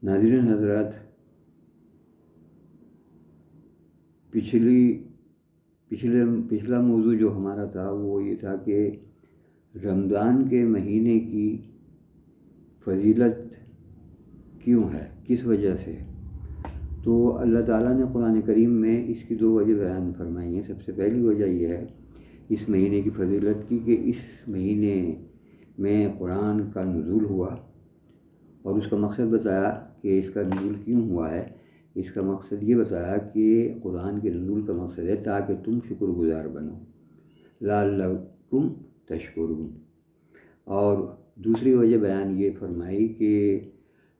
नाज़रीन हज़रात، पिछला मौजू जो हमारा था वो ये था कि रमज़ान के महीने की फजीलत क्यों है, किस वजह से। तो अल्लाह ताला ने कुरान करीम में इसकी दो वजह बयान फरमाई हैं। सबसे पहली वजह यह है इस महीने की फजीलत की कि इस महीने में कुरान का नुज़ूल हुआ, और उसका मकसद बताया कि इसका नुज़ूल क्यों हुआ है। इसका मकसद ये बताया कि कुरान के नुज़ूल का मकसद है ताकि तुम शुक्रगुज़ार बनो, लअल्लकुम तशकुरून। और दूसरी वजह बयान ये फरमाई कि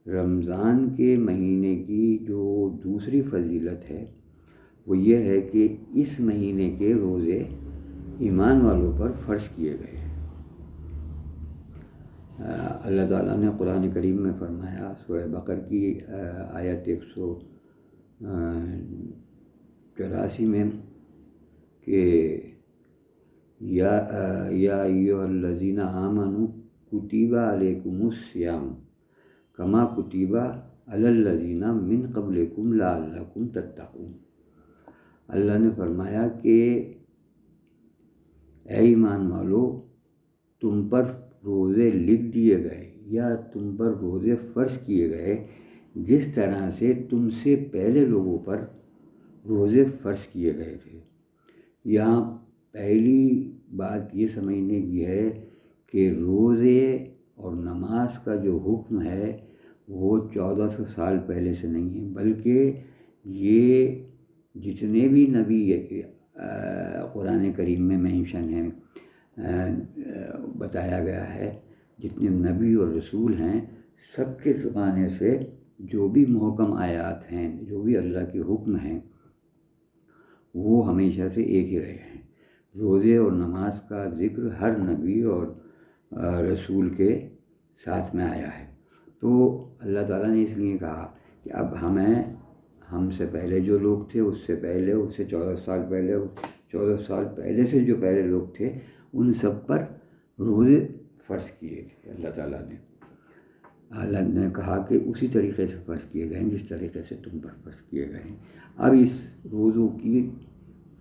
रमज़ान के महीने की जो दूसरी फजीलत है वो ये है कि इस महीने के रोज़े ईमान वालों पर फ़र्ज़ किए गए हैं। अल्लाह ताला ने कुरान करीम में फरमाया, सूरह बकर की आयत 184 में कि या अय्युहल्लज़ीना आमनू कुतिबा अलैकुमुस्सियाम कमा कुतिबा अलल्लज़ीना मिन क़ब्लिकुम लअल्लकुम तत्तक़ून। अल्लाह ने फरमाया कि ऐ ईमान वालो, तुम पर रोज़े लिख दिए गए या तुम पर रोज़े फ़र्ज़ किए गए जिस तरह से तुमसे पहले लोगों पर रोज़े फ़र्ज़ किए गए थे। यहाँ पहली बात ये समझने की है कि रोज़े और नमाज का जो हुक्म है वो 1400 साल पहले से नहीं है, बल्कि ये जितने भी नबी कुरान करीम में मेंशन हैं, बताया गया है, जितने नबी और रसूल हैं सबके ज़माने से जो भी मुहकम आयात हैं, जो भी अल्लाह के हुक्म हैं, वो हमेशा से एक ही रहे हैं। रोज़े और नमाज का ज़िक्र हर नबी और रसूल के साथ में आया है। तो अल्लाह ताला ने इसलिए कहा कि अब हमसे पहले जो लोग थे, उससे 14 साल पहले से जो पहले लोग थे, उन सब पर रोज़े फ़र्ज़ किए थे। अल्लाह ने कहा कि उसी तरीक़े से फ़र्ज़ किए गए हैं जिस तरीक़े से तुम पर फ़र्ज़ किए गए हैं। अब इस रोज़ों की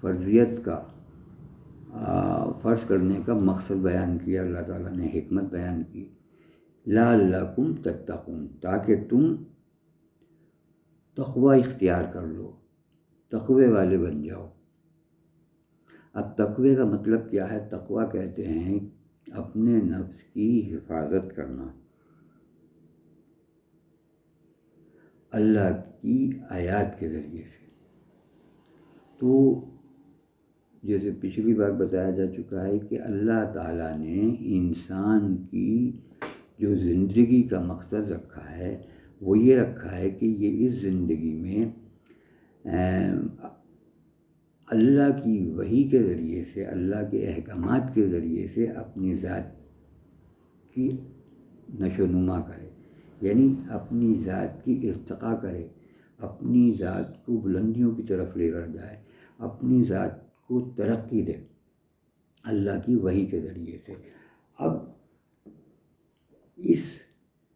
फ़र्ज़ियत का फ़र्ज़ करने का मकसद बयान किया अल्लाह ताला ने, हिकमत बयान की, लअल्लकुम तत्तक़ून, ताकि तुम तक़वा इख्तियार कर लो, तक़वे वाले बन जाओ। अब तक़वे का मतलब क्या है? तक़वा कहते हैं अपने नफ्स की हिफाजत करना, अल्लाह की आयत के ज़रिए से। तो जैसे पिछली बार बताया जा चुका है कि अल्लाह ताला ने इंसान की जो ज़िंदगी का मकसद रखा है वो ये रखा है कि ये इस ज़िंदगी में अल्लाह की वही के ज़रिए से, अल्लाह के अहकामात के ज़रिए से अपनी ज़ात की नशोनुमा करे, यानी अपनी ज़ात की इर्तिक़ा करे, अपनी ज़ात को बुलंदियों की तरफ लेकर जाए, अपनी ज़ात को तरक्की दे अल्लाह की वही के ज़रिए से। अब इस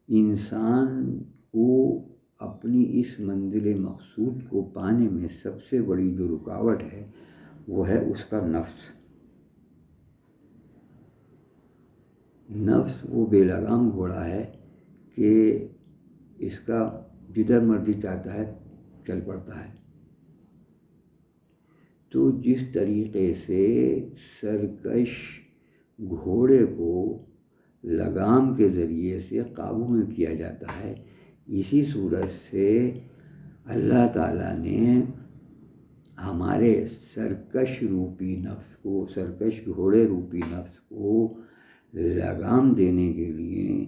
इंसान को अपनी इस मंजिल मकसूद को पाने में सबसे बड़ी जो रुकावट है वो है उसका नफ्स। नफ्स वो बेलगाम घोड़ा है कि इसका जिधर मर्जी चाहता है चल पड़ता है। तो जिस तरीक़े से सरकश घोड़े को लगाम के ज़रिए से काबू में किया जाता है, इसी सूरत से अल्लाह ताला ने हमारे सरकश रूपी नफ्स को, सरकश घोड़े रूपी नफ्स को लगाम देने के लिए,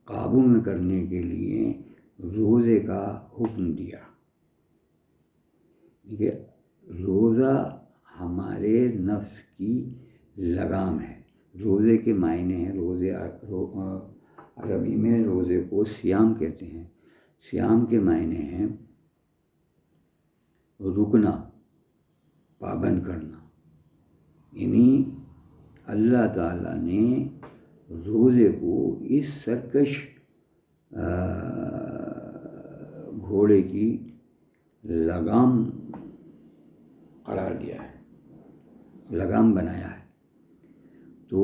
काबू में करने के लिए रोज़े का हुक्म दिया। ठीक है, रोज़ा हमारे नफ्स की लगाम है। रोज़े के मायने हैं, अरबी में रोज़े को सियाम कहते हैं। सियाम के मायने हैं रुकना, पाबंद करना। यानी अल्लाह ताला ने रोज़े को इस सरकश گھوڑے کی لگام قرار دیا ہے، لگام بنایا ہے۔ تو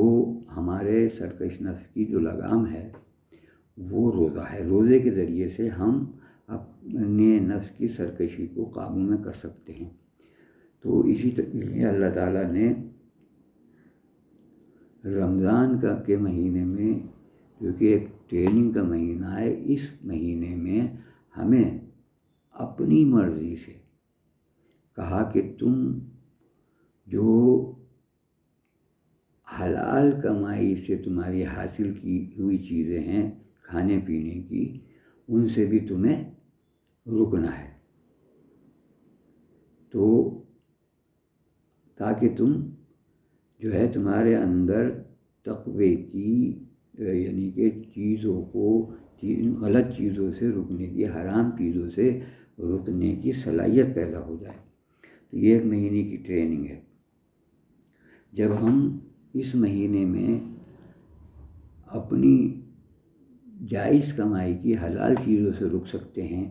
ہمارے سرکش نفس کی جو لگام ہے وہ روزہ ہے۔ روزے کے ذریعے سے ہم اپنے نفس کی سرکشی کو قابو میں کر سکتے ہیں۔ تو اسی طریقے اللہ تعالیٰ نے رمضان کے مہینے میں، جو کہ ایک ٹریننگ کا مہینہ ہے، اس مہینے میں ہمیں اپنی مرضی سے کہا کہ تم جو حلال کمائی سے تمہاری حاصل کی ہوئی چیزیں ہیں کھانے پینے کی، ان سے بھی تمہیں رکنا ہے، تو تاکہ تم جو ہے تمہارے اندر تقوی کی، یعنی کہ چیزوں کو، غلط چیزوں سے رکنے کی، حرام چیزوں سے رکنے کی صلاحیت پیدا ہو جائے۔ تو یہ ایک مہینے کی ٹریننگ ہے۔ جب ہم اس مہینے میں اپنی جائز کمائی کی حلال چیزوں سے رک سکتے ہیں،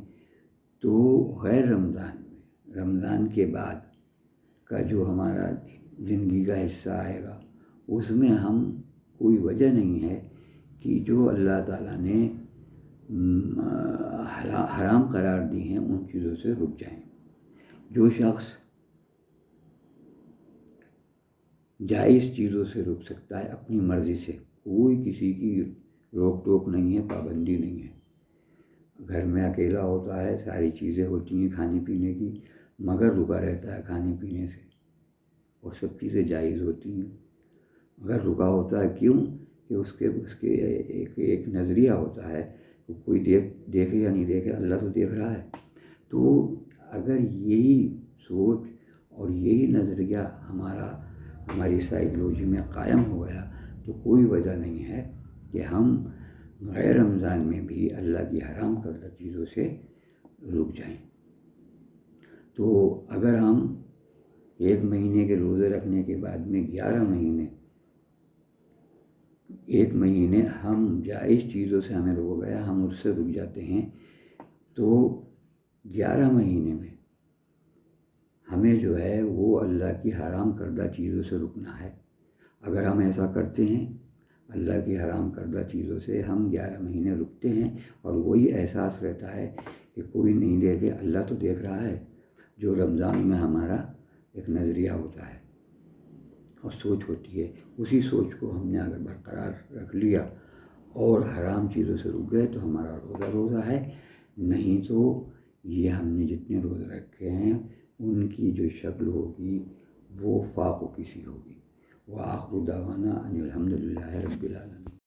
تو غیر رمضان میں، رمضان کے بعد کا جو ہمارا زندگی کا حصہ آئے گا، اس میں ہم کوئی وجہ نہیں ہے کہ جو اللہ تعالیٰ نے حرام قرار دی ہیں ان چیزوں سے رک جائیں۔ جو شخص جائز چیزوں سے رک سکتا ہے اپنی مرضی سے، کوئی کسی کی روک ٹوک نہیں ہے، پابندی نہیں ہے۔ گھر میں اکیلا ہوتا ہے، ساری چیزیں ہوتی ہیں کھانے پینے کی، مگر رکا رہتا ہے کھانے پینے سے، اور سب چیزیں جائز ہوتی ہیں۔ اگر رکا ہوتا ہے کیوں؟ کہ اس کے ایک نظریہ ہوتا ہے، کوئی دیکھے یا نہیں دیکھے، اللہ تو دیکھ رہا ہے۔ تو اگر یہی سوچ اور یہی نظریہ ہماری سائیکلوجی میں قائم ہو گیا، تو کوئی وجہ نہیں ہے کہ ہم غیر رمضان میں بھی اللہ کی حرام کردہ چیزوں سے رک جائیں۔ تو اگر ہم ایک مہینے کے روزے رکھنے کے بعد میں 11 مہینے، ایک مہینے ہم جائز چیزوں سے ہمیں روک گیا، ہم اس سے رک جاتے ہیں، تو 11 مہینے میں ہمیں جو ہے وہ اللہ کی حرام کردہ چیزوں سے رکنا ہے۔ اگر ہم ایسا کرتے ہیں، اللہ کی حرام کردہ چیزوں سے ہم 11 مہینے رکتے ہیں، اور وہی احساس رہتا ہے کہ کوئی نہیں دیکھے، اللہ تو دیکھ رہا ہے، جو رمضان میں ہمارا ایک نظریہ ہوتا ہے اور سوچ ہوتی ہے، اسی سوچ کو ہم نے اگر برقرار رکھ لیا اور حرام چیزوں سے رک گئے، تو ہمارا روزہ ہے۔ نہیں تو یہ ہم نے جتنے روزے رکھے ہیں ان کی جو شکل ہوگی وہ فاقوں کی سی ہوگی۔ وآخر دعوانا ان الحمد للہ رب العالمین۔